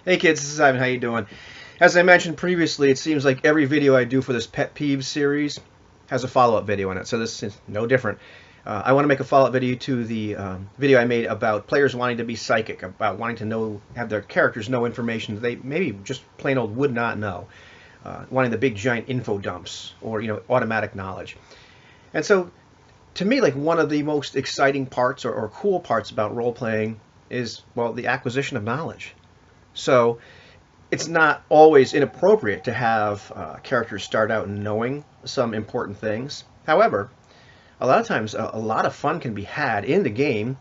Hey kids, this is Ivan. How you doing? As I mentioned previously, it seems like every video I do for this Pet Peeves series has a follow-up video in it, so this is no different. I want to make a follow-up video to the video I made about players wanting to be psychic, about wanting to know, have their characters know information that they maybe just plain old would not know, wanting the big giant info dumps or automatic knowledge. And so, to me, like one of the most exciting parts or cool parts about role-playing is, well, the acquisition of knowledge. So it's not always inappropriate to have characters start out knowing some important things. However, a lot of times a lot of fun can be had in the game,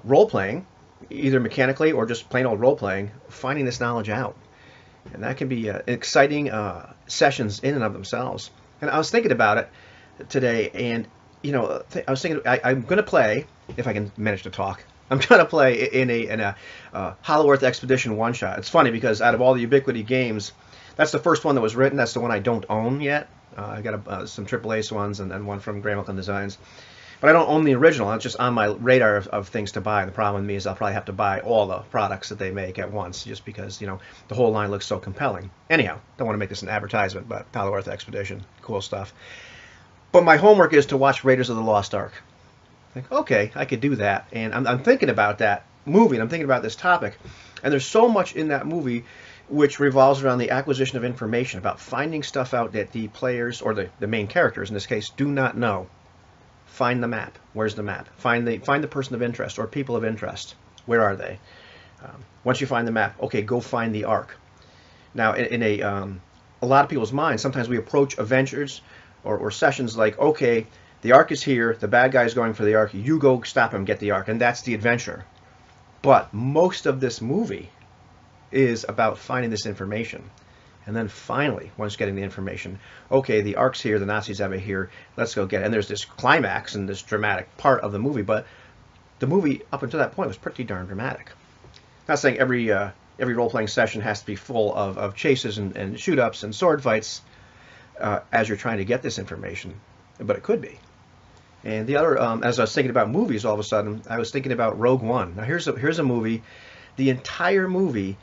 role playing, either mechanically or just plain old role playing, finding this knowledge out. And that can be exciting sessions in and of themselves. And I was thinking about it today, and I was thinking I'm going to play, if I can manage to talk. I'm going to play in a Hollow Earth Expedition one shot. It's funny because out of all the Ubiquity games, that's the first one that was written. That's the one I don't own yet. I got some Triple Ace ones and then one from Graham Designs. But I don't own the original. It's just on my radar of things to buy. The problem with me is I'll probably have to buy all the products that they make at once just because, the whole line looks so compelling. Anyhow, don't want to make this an advertisement, but Hollow Earth Expedition, cool stuff. But my homework is to watch Raiders of the Lost Ark. Like, okay, I could do that. And I'm thinking about that movie, and I'm thinking about this topic. And there's so much in that movie which revolves around the acquisition of information, about finding stuff out that the players, or the main characters in this case, do not know. Find the map. Where's the map? Find the person of interest or people of interest. Where are they? Once you find the map, okay, go find the Ark. Now, in a lot of people's minds, sometimes we approach adventures or sessions like, okay, the Ark is here, the bad guy is going for the Ark, you go stop him, get the Ark, and that's the adventure. But most of this movie is about finding this information. And then finally, once getting the information, okay, the Ark's here, the Nazis have it here, let's go get it. And there's this climax and this dramatic part of the movie, but the movie up until that point was pretty darn dramatic. Not saying every role-playing session has to be full of chases and shoot-ups and sword fights as you're trying to get this information, but it could be. And the other, as I was thinking about movies, all of a sudden, I was thinking about Rogue One. Now, here's a movie. The entire movie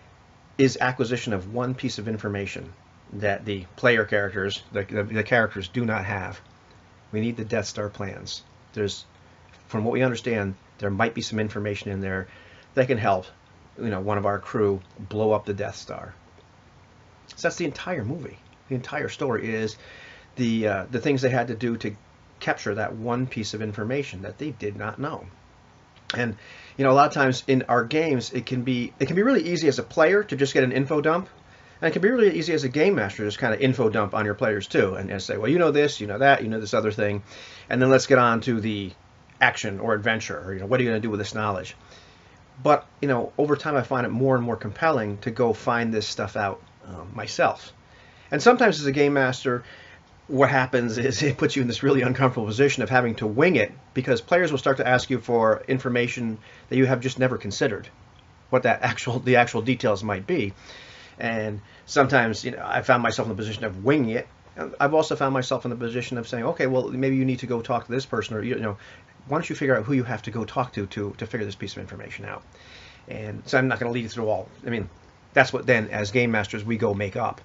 is acquisition of one piece of information that the player characters, the characters, do not have. We need the Death Star plans. From what we understand, there might be some information in there that can help, one of our crew blow up the Death Star. So that's the entire movie. The entire story is the things they had to do to capture that one piece of information that they did not know. And a lot of times in our games, it can be really easy as a player to just get an info dump, and it can be really easy as a game master to just kind of info dump on your players too, and say, well, you know this, you know that, you know this other thing, and then let's get on to the action or adventure, or what are you going to do with this knowledge? But over time, I find it more and more compelling to go find this stuff out myself. And sometimes as a game master, what happens is it puts you in this really uncomfortable position of having to wing it, because players will start to ask you for information that you have just never considered, what the actual details might be. And sometimes I found myself in the position of winging it. I've also found myself in the position of saying, okay, well, maybe you need to go talk to this person, or why don't you figure out who you have to go talk to figure this piece of information out. And so I'm not going to lead you through all. I mean, that's what then, as game masters, we go make up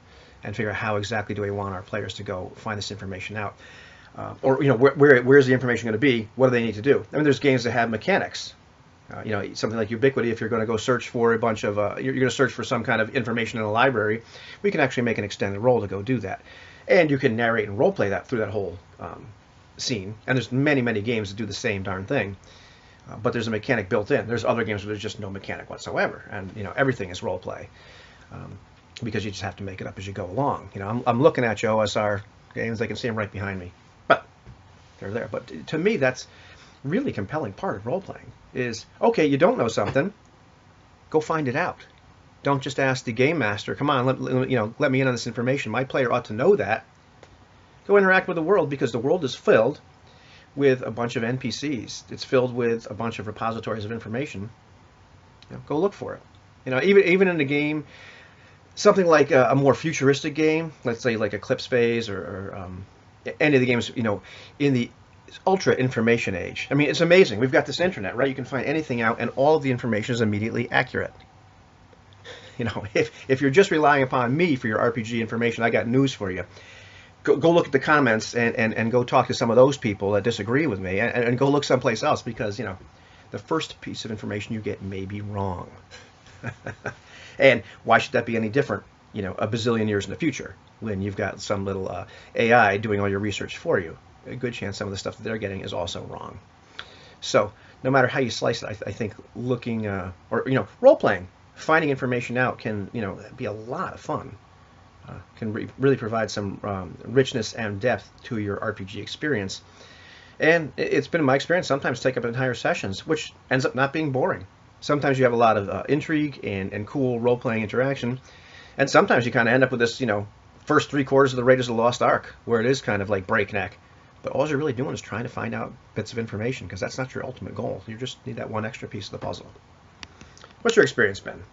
and figure out how exactly do we want our players to go find this information out. Or where's the information going to be? What do they need to do? I mean, there's games that have mechanics. Something like Ubiquity, if you're going to go search for a bunch of, you're going to search for some kind of information in a library, we can actually make an extended role to go do that. And you can narrate and role play that through that whole scene. And there's many, many games that do the same darn thing. But there's a mechanic built in. There's other games where there's just no mechanic whatsoever. And, everything is role play. Because you just have to make it up as you go along. I'm looking at you, OSR games. I can see them right behind me. But they're there. But to me, that's really compelling part of role-playing is, okay, you don't know something, go find it out. Don't just ask the game master, come on, let me in on this information. My player ought to know that. Go interact with the world, because the world is filled with a bunch of NPCs. It's filled with a bunch of repositories of information. Go look for it. Even in a game, something like a more futuristic game, let's say like Eclipse Phase or any of the games, in the ultra information age. I mean, it's amazing. We've got this internet, right? You can find anything out, and all of the information is immediately accurate. You know, if you're just relying upon me for your RPG information, I got news for you. Go look at the comments and go talk to some of those people that disagree with me, and go look someplace else, because, you know, the first piece of information you get may be wrong. And why should that be any different, you know, a bazillion years in the future, when you've got some little AI doing all your research for you? A good chance some of the stuff that they're getting is also wrong. So no matter how you slice it, I think looking or, you know, role playing, finding information out can, you know, be a lot of fun. Can really provide some richness and depth to your RPG experience. And it's been my experience, sometimes take up entire sessions, which ends up not being boring. Sometimes you have a lot of intrigue and cool role-playing interaction, and sometimes you kind of end up with this, you know, first 3/4 of the Raiders of the Lost Ark, where it is kind of like breakneck. But all you're really doing is trying to find out bits of information, because that's not your ultimate goal. You just need that one extra piece of the puzzle. What's your experience been?